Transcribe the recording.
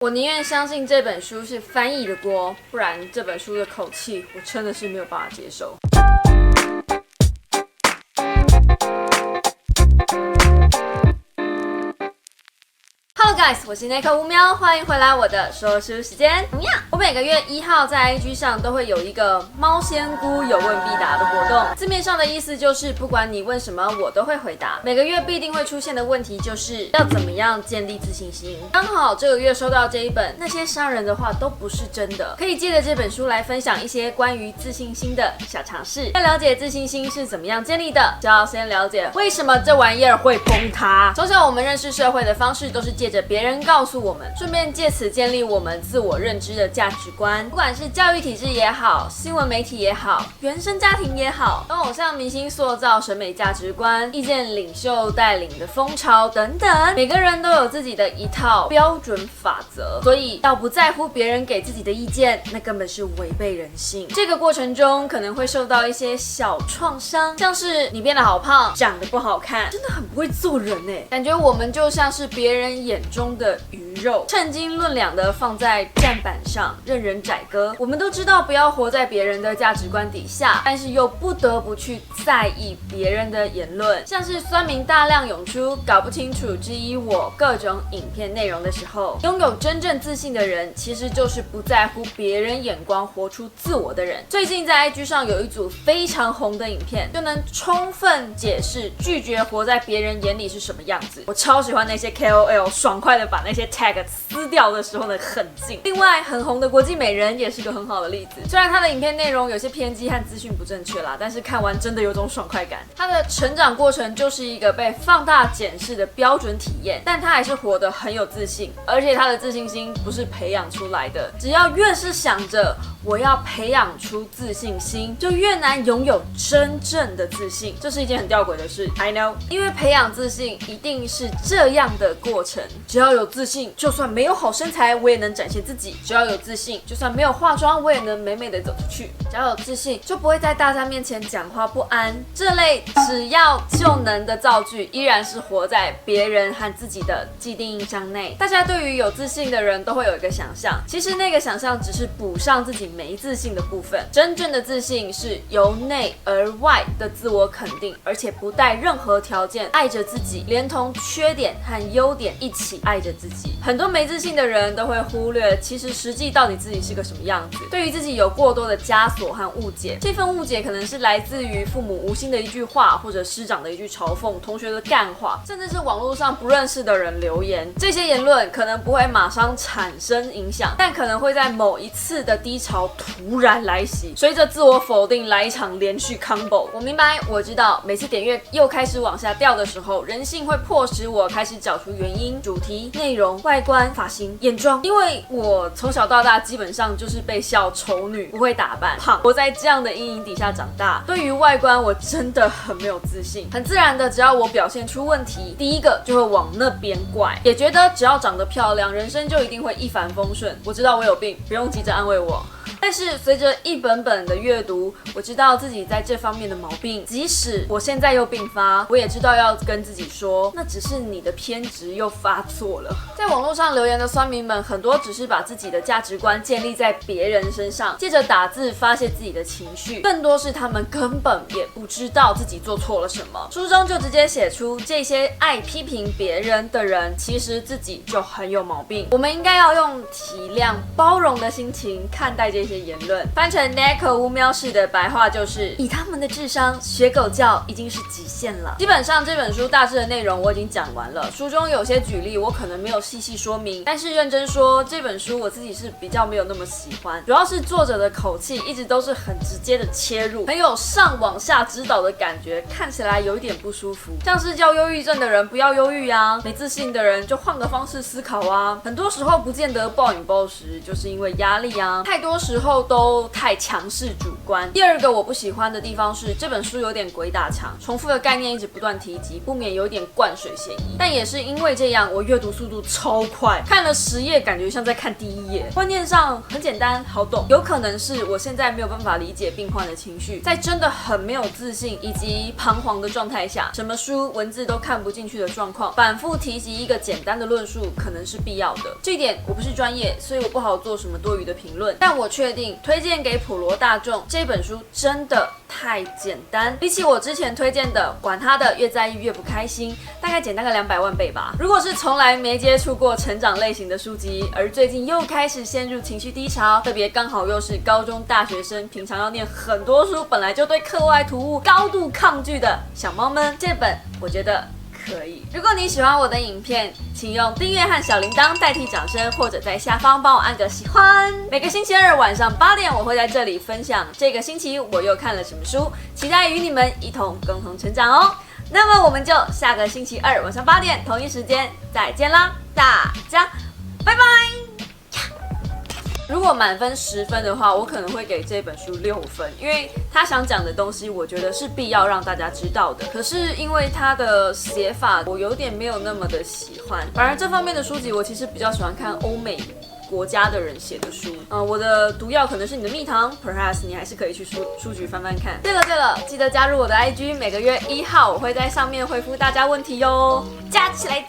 我宁愿相信这本书是翻译的锅，不然这本书的口气我真的是没有办法接受。Hello guys， 我是内克乌喵，欢迎回来我的说书时间。我每个月1号在 IG 上都会有一个猫仙姑有问必答的活动，字面上的意思就是不管你问什么我都会回答。每个月必定会出现的问题就是要怎么样建立自信心。刚好这个月收到这一本那些伤人的话都不是真的，可以借着这本书来分享一些关于自信心的小常识。要了解自信心是怎么样建立的，就要先了解为什么这玩意儿会崩塌。从小我们认识社会的方式都是借着别人告诉我们，顺便借此建立我们自我认知的价值观。不管是教育体制也好，新闻媒体也好，原生家庭也好，跟偶像明星塑造审美价值观，意见领袖带领的风潮等等，每个人都有自己的一套标准法则，所以要不在乎别人给自己的意见，那根本是违背人性。这个过程中可能会受到一些小创伤，像是你变得好胖，长得不好看，真的很不会做人耶，感觉我们就像是别人眼中的鱼肉，称斤论两的放在站板上任人宰割。我们都知道不要活在别人的价值观底下，但是又不得不去在意别人的言论，像是酸民大量涌出，搞不清楚质疑我各种影片内容的时候，拥有真正自信的人其实就是不在乎别人眼光，活出自我的人。最近在 IG 上有一组非常红的影片，就能充分解释拒绝活在别人眼里是什么样子。我超喜欢那些 KOL 爽快的把那些 tag 撕掉的时候的狠劲。另外很红的国际美人也是个很好的例子，虽然他的影片内容有些偏激和资讯不正确啦，但是看完真的有种爽快感。他的成长过程就是一个被放大检视的标准体验，但他还是活得很有自信，而且他的自信心不是培养出来的，只要越是想着我要培养出自信心，就越难拥有真正的自信。这是一件很吊诡的事 I know， 因为培养自信一定是这样的过程，只要有自信，就算没有好身材我也能展现自己，只要有自信，就算没有化妆我也能美美的走出去，只要有自信就不会在大家面前讲话不安。这类只要就能的造句依然是活在别人和自己的既定印象内。大家对于有自信的人都会有一个想象，其实那个想象只是补上自己没自信的部分。真正的自信是由内而外的自我肯定，而且不带任何条件爱着自己，连同缺点和优点一起爱着自己。很多没自信的人都会忽略其实实际到底自己是个什么样子，对于自己有过多的枷锁和误解。这份误解可能是来自于父母无心的一句话，或者师长的一句嘲讽，同学的干话，甚至是网络上不认识的人留言。这些言论可能不会马上产生影响，但可能会在某一次的低潮突然来袭，随着自我否定来一场连续 combo。 我明白，我知道每次点阅又开始往下掉的时候，人性会迫使我开始找出原因、主题、内容、外观、发型、眼妆，因为我从小到大基本上就是被笑丑女，不会打扮，胖，我在这样的阴影底下长大。对于外观我真的很没有自信，很自然的只要我表现出问题，第一个就会往那边怪，也觉得只要长得漂亮，人生就一定会一帆风顺。我知道我有病，不用急着安慰我。但是随着一本本的阅读，我知道自己在这方面的毛病，即使我现在又病发，我也知道要跟自己说，那只是你的偏执又发作了。在网络上留言的酸民们，很多只是把自己的价值观建立在别人身上，借着打字发泄自己的情绪，更多是他们根本也不知道自己做错了什么。书中就直接写出，这些爱批评别人的人，其实自己就很有毛病。我们应该要用体谅、包容的心情看待这些言论。翻成 Neko 乌喵式的白话就是，以他们的智商学狗叫已经是极限了。基本上这本书大致的内容我已经讲完了，书中有些举例我可能没有细细说明，但是认真说，这本书我自己是比较没有那么喜欢，主要是作者的口气一直都是很直接的切入，很有上往下指导的感觉，看起来有一点不舒服，像是叫忧郁症的人不要忧郁啊，没自信的人就换个方式思考啊。很多时候不见得暴饮暴食，就是因为压力啊。太多时时候都太强势主观。第二个我不喜欢的地方是这本书有点鬼打墙，重复的概念一直不断提及，不免有点灌水嫌疑。但也是因为这样，我阅读速度超快，看了10页感觉像在看第1页。观念上很简单好懂，有可能是我现在没有办法理解病患的情绪，在真的很没有自信以及彷徨的状态下，什么书文字都看不进去的状况，反复提及一个简单的论述可能是必要的。这一点我不是专业，所以我不好做什么多余的评论，但我确定推荐给普罗大众，这本书真的太简单，比起我之前推荐的管他的越在意越不开心，大概简单个200万倍吧。如果是从来没接触过成长类型的书籍，而最近又开始陷入情绪低潮，特别刚好又是高中大学生，平常要念很多书，本来就对课外读物高度抗拒的小猫们，这本我觉得可以。如果你喜欢我的影片，请用订阅和小铃铛代替掌声，或者在下方帮我按个喜欢。每个星期二晚上8点，我会在这里分享这个星期我又看了什么书，期待与你们一同共同成长哦。那么我们就下个星期二晚上8点同一时间再见啦，大家拜拜。如果满分10分的话，我可能会给这本书6分，因为他想讲的东西，我觉得是必要让大家知道的。可是因为他的写法，我有点没有那么的喜欢。反而这方面的书籍，我其实比较喜欢看欧美国家的人写的书。我的毒药可能是你的蜜糖 ，perhaps 你还是可以去书局翻翻看。对了，记得加入我的 IG， 每个月1号我会在上面回复大家问题哟。加起来！